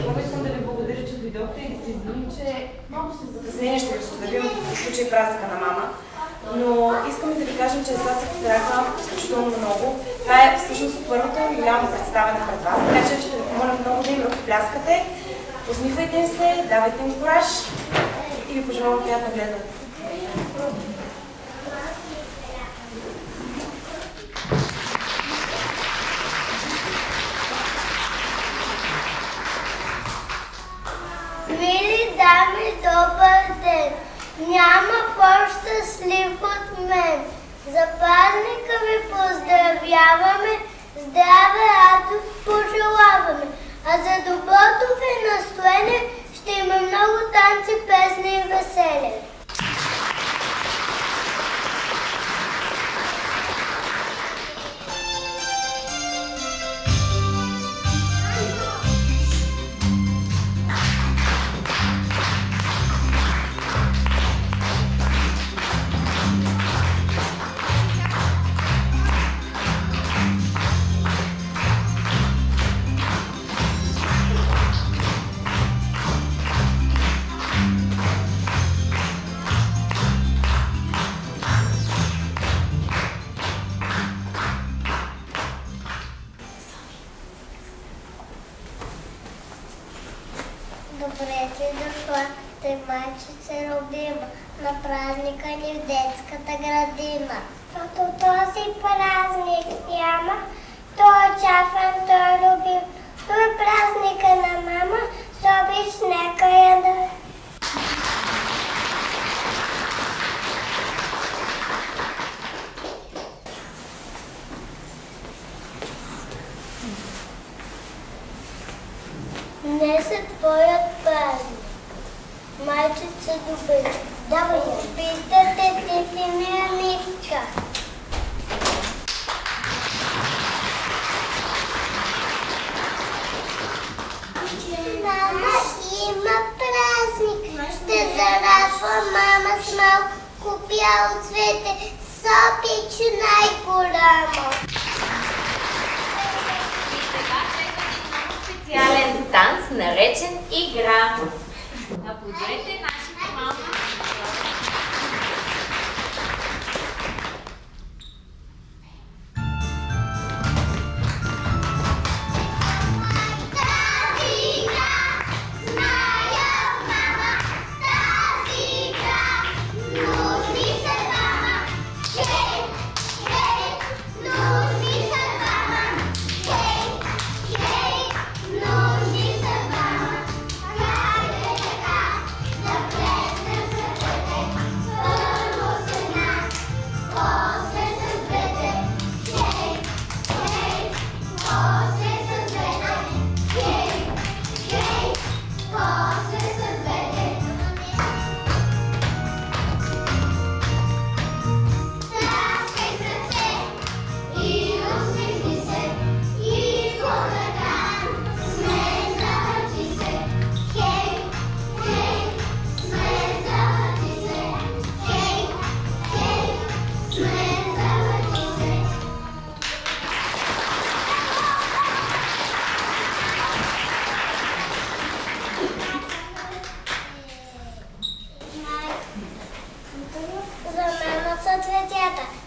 Много искам да ви благодаря, че дойдохте и да се извиним, че малко се закъснение ще ви поздравим в случай празника на мама. Но искаме да ви кажем, че децата се постараха изключително много. Това е всъщност първото ми голямо представяне пред вас, така че ще ви помоля много да им ръкопляскате, усмихвайте им се, давайте им кураж и ви пожелавам приятна гледна. Мили дами, добър ден! Няма по-щастлив от мен. За празника ви поздравяваме, здраве, радост пожелаваме. А за доброто ви настроение ще има много танци, песни и веселие. Добре ти дошла, те майчице родима, на празника ни в детската градина. Като този празник няма, той е чафен, той е любим. Той е празника на мама, с обич нека я да... Днес е твоят празник. Майчица добре. Давай я. Питате ти в Мирничка. Мама има празник. Ще зарадва мама с малко бяло цвете. Сопич най-голямо. Специален танц, наречен игра. Аплодирайте нашата мама.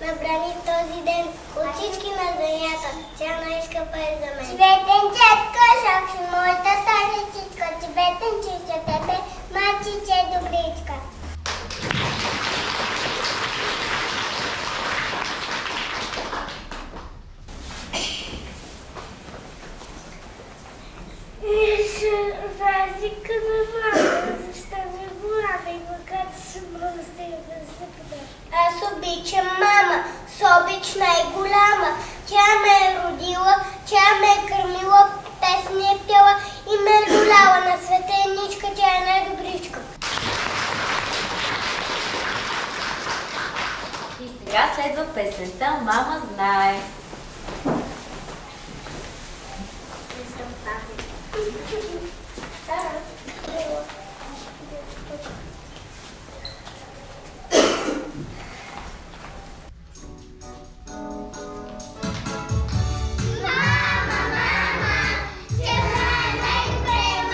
Набрани в този ден от всички на земята. Тя най-скъпа е за мен. Цветен четка, шакши, моята танечичка. Цветен чиша тебе, мачиче добричка. Празника на мама, защо ме глада и макар съм много да се подава. Аз обичам мама, с обич най-голяма. Тя ме е родила, тя ме е кърмила, песни е пела и ме е доляла. На света е ничка, тя е най-добричка. И сега следва песента "Мама знае". Мама, тя знае най-добре.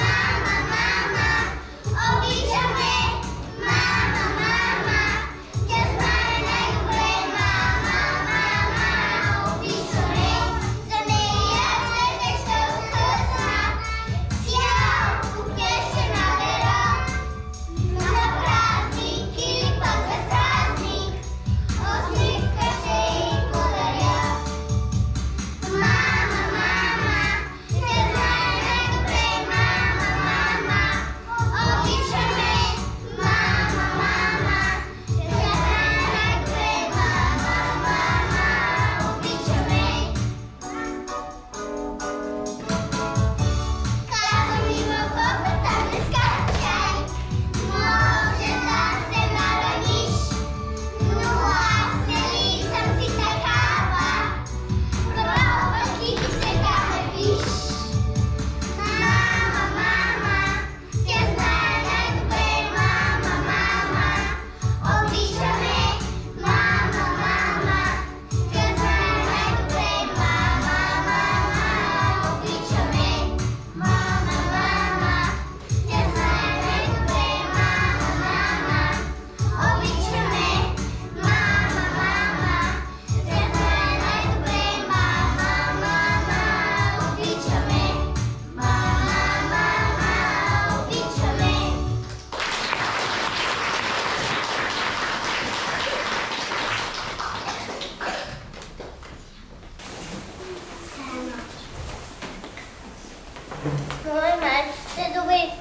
Мой мачо се добри.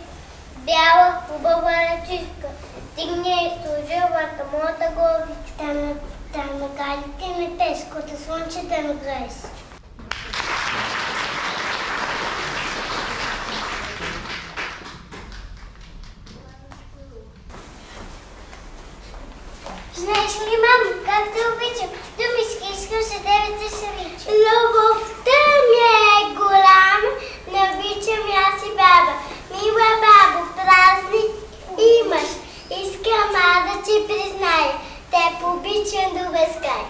Бяла, хубава ръчичка. Стигне и служилата моята главичка. Да нагалите на тежкото слънче да нагрее. Знаеш ли, мамо, как те обичам? Думички, искам се тебе да се ричам. Любовта ми е голяма, не обичам аз и баба. Мила бабо, празник имаш, искам да ти призная. Те обичам до безкрай.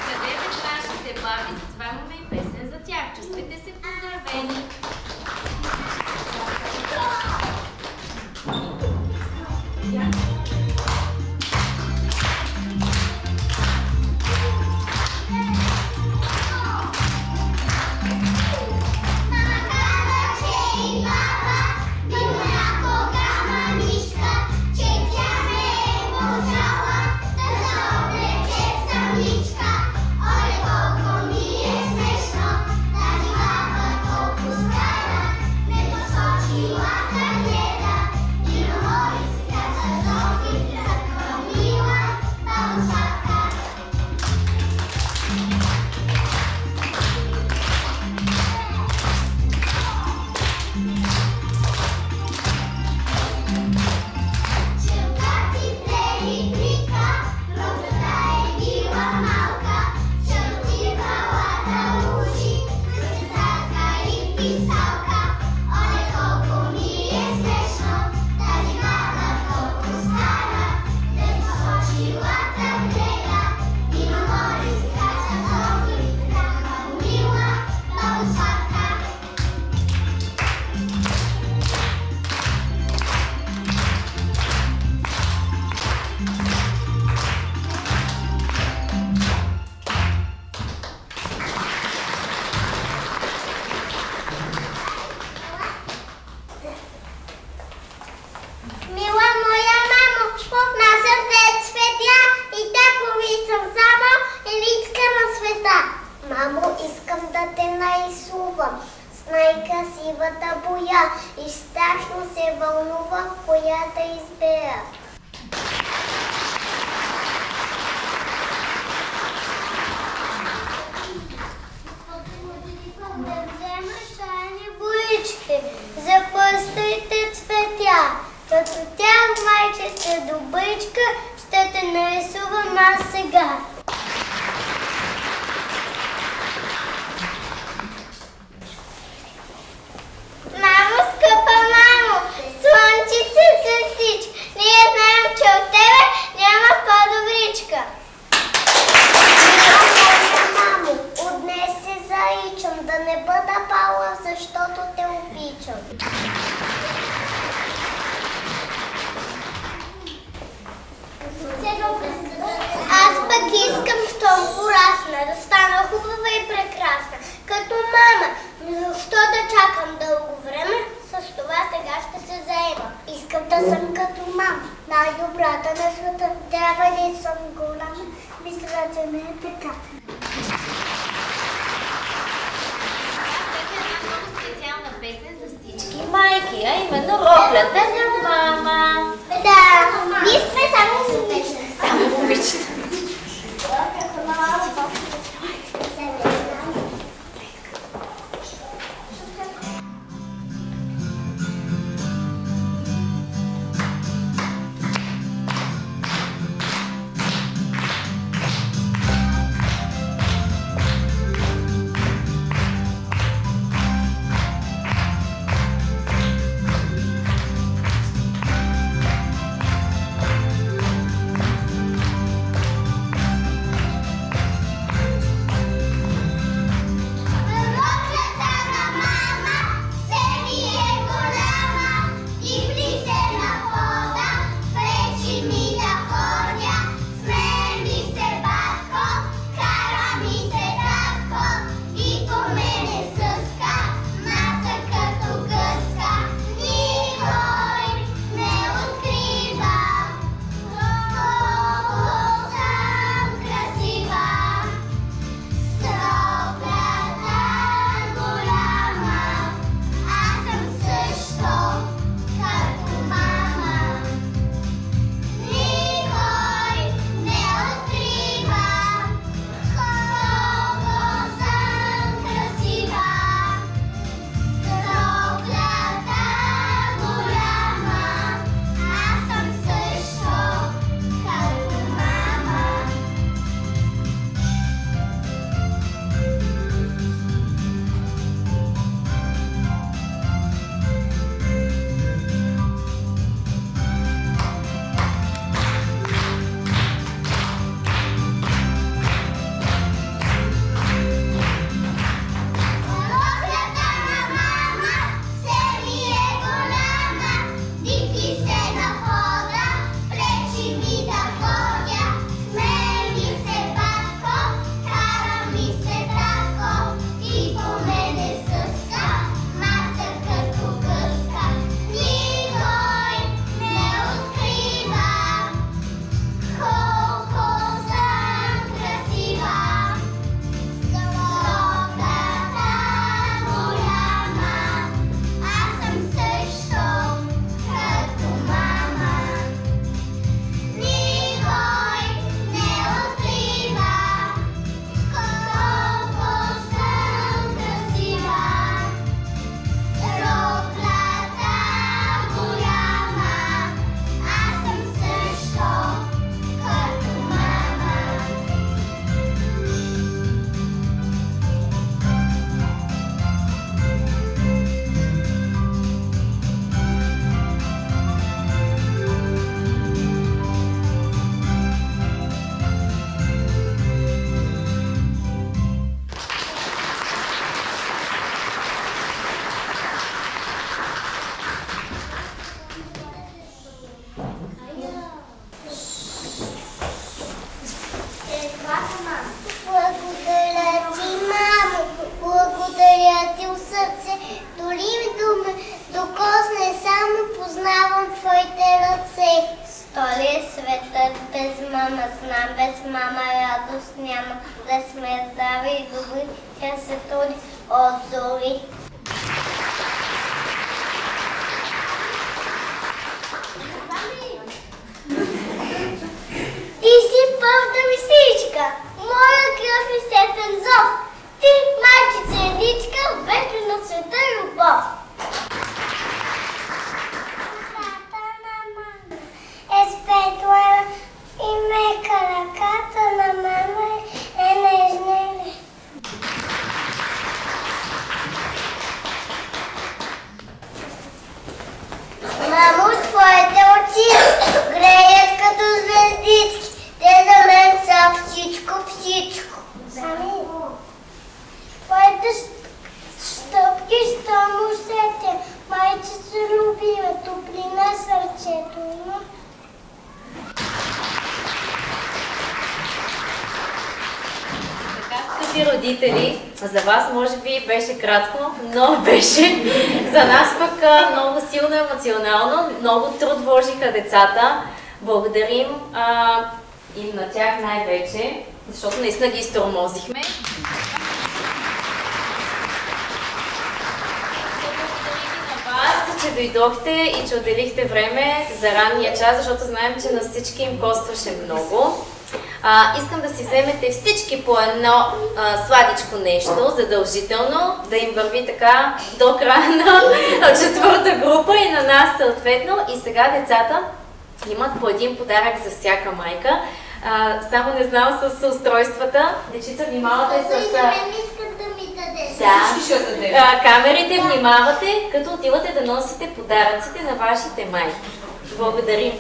Къде без нашите баби? Затова имаме и песен за тях. Чувствайте се поздравени! Мамо, искам да те нарисувам с най-красивата боя и страшно се вълнувам коя да избера. Да вземаш шайни боички, запъстайте цветя, като тях майче сте добричка, ще те нарисувам аз сега. Мамо, скъпа мамо, слънчице сестичка, ние знаем, че от тебе няма по-добричка. Мамо, от днес се заричам, да не бъда пала, защото те обичам. Аз пък искам, щом порасна, да стана хубава и прекрасна, като мама. Защо да чакам дълго време? С това сега ще се заема. Искам да съм като мама, най-добрата на света. Трябва ли съм голяма? Мисля, че не е така. Специална песен за всички майки, а именно ролята на мама. Да, ние сме само момичета. Само момичета. светът без мама, знам без мама радост няма. Да сме здрави и добри, тя се труди от зори. Ти си пълна мисичка, моя кръв и сетен зов. Ти, майчица едичка, вече на света любов. Е светла и мека, ръката на мама е нежна. Мамо, твоите очи греят като звездички. Те за мен са всичко, всичко. Твоите стъпки щом усетя, майчица любима, топлина сърцето има. Скъпи родители, за вас може би беше кратко, но беше за нас пък много силно емоционално. Много труд вложиха децата. Благодарим им на тях най-вече, защото наистина ги изтормозихме. Че дойдохте и че отделихте време за ранния час, защото знаем, че на всички им костваше много. Искам да си вземете всички по едно сладичко нещо, задължително, да им върви така до края на четвърта група и на нас съответно. И сега децата имат по един подарък за всяка майка. Само не знам с устройствата. Дечица, внимавате с... Да, камерите внимавате, като отивате да носите подаръците на вашите майки. Благодарим!